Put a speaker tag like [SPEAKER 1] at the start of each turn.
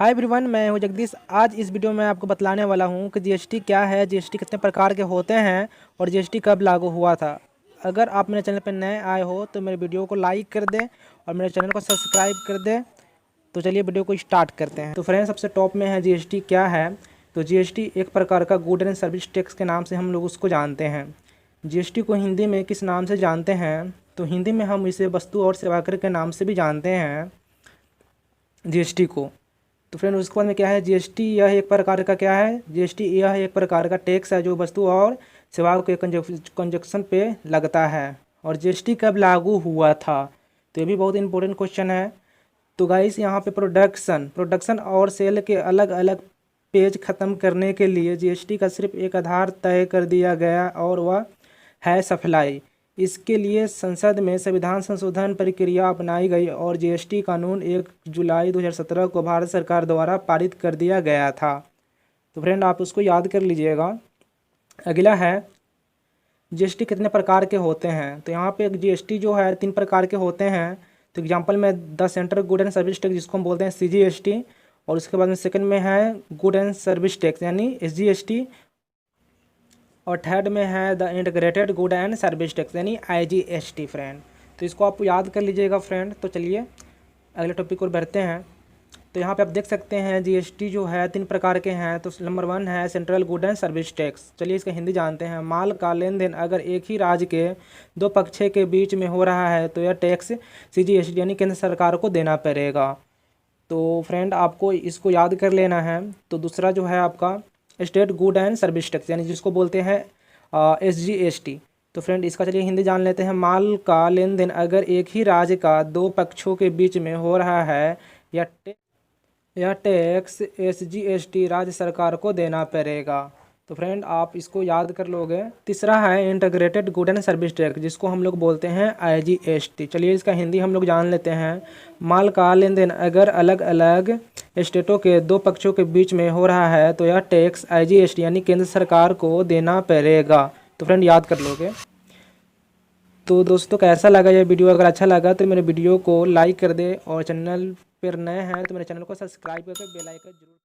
[SPEAKER 1] Hi everyone, मैं हूं जगदीश। आज इस वीडियो में आपको बतलाने वाला हूं कि जीएसटी क्या है, जीएसटी कितने प्रकार के होते हैं और जीएसटी कब लागू हुआ था। अगर आप मेरे चैनल पर नए आए हो तो मेरे वीडियो को लाइक कर दें और मेरे चैनल को सब्सक्राइब कर दें। तो चलिए वीडियो को स्टार्ट करते हैं। तो फ्रेंड्स, सबसे टॉप में है जीएसटी क्या है। तो जीएसटी एक प्रकार का गुड एंड सर्विस टैक्स के नाम से हम लोग उसको जानते हैं। जीएसटी को हिंदी में किस नाम से जानते हैं, तो हिंदी में हम इसे वस्तु और सेवा कर के नाम से भी जानते हैं जीएसटी को। तो फ्रेंड, उसके बाद में क्या है, जीएसटी यह एक प्रकार का क्या है, जीएसटी यह एक प्रकार का टैक्स है जो वस्तु और सेवाओं के कंजक्शन पे लगता है। और जीएसटी कब लागू हुआ था, तो ये भी बहुत इंपॉर्टेंट क्वेश्चन है। तो गाइस, यहाँ पे प्रोडक्शन और सेल के अलग अलग पेज ख़त्म करने के लिए जीएसटी का सिर्फ एक आधार तय कर दिया गया और वह है सप्लाई। इसके लिए संसद में संविधान संशोधन प्रक्रिया अपनाई गई और जीएसटी कानून 1 जुलाई 2017 को भारत सरकार द्वारा पारित कर दिया गया था। तो फ्रेंड, आप उसको याद कर लीजिएगा। अगला है जीएसटी कितने प्रकार के होते हैं। तो यहाँ पे जीएसटी जो है 3 प्रकार के होते हैं। तो एग्जांपल में the central good and service tax, जिसको हम बोलते हैं सीजीएसटी, और उसके बाद में सेकंड में है गुड एंड सर्विस टैक्स यानी एसजीएसटी, और थर्ड में है the integrated good and service tax यानी आईजीएसटी। फ्रेंड, तो इसको आप याद कर लीजिएगा फ्रेंड। तो चलिए अगले टॉपिक पर बढ़ते हैं। तो यहाँ पे आप देख सकते हैं जीएसटी जो है 3 प्रकार के हैं। तो नंबर 1 है central good and service tax. चलिए इसका हिंदी जानते हैं। माल का लेन देन अगर एक ही राज्य के 2 पक्षों के बीच में हो रहा है तो यह टैक्स सीजीएसटी यानी केंद्र सरकार को देना पड़ेगा। तो फ्रेंड, आपको इसको याद कर लेना है। तो दूसरा जो है आपका state good and service tax यानी जिसको बोलते हैं एसजीएसटी। तो फ्रेंड, इसका चलिए हिंदी जान लेते हैं। माल का लेन देन अगर एक ही राज्य का 2 पक्षों के बीच में हो रहा है यह टैक्स एसजीएसटी राज्य सरकार को देना पड़ेगा। तो फ्रेंड, आप इसको याद कर लोगे। तीसरा है integrated good and service tax, जिसको हम लोग बोलते हैं आईजीएसटी। चलिए इसका हिंदी हम लोग जान लेते हैं। माल का लेन देन अगर अलग अलग स्टेटों के 2 पक्षों के बीच में हो रहा है तो यह टैक्स आईजीएसटी यानी केंद्र सरकार को देना पड़ेगा। तो फ्रेंड, याद कर लोगे। तो दोस्तों, कैसा लगा ये वीडियो? अगर अच्छा लगा तो मेरे वीडियो को लाइक कर दे और चैनल पर नए हैं तो मेरे चैनल को सब्सक्राइब करके बेल आइकन जरूर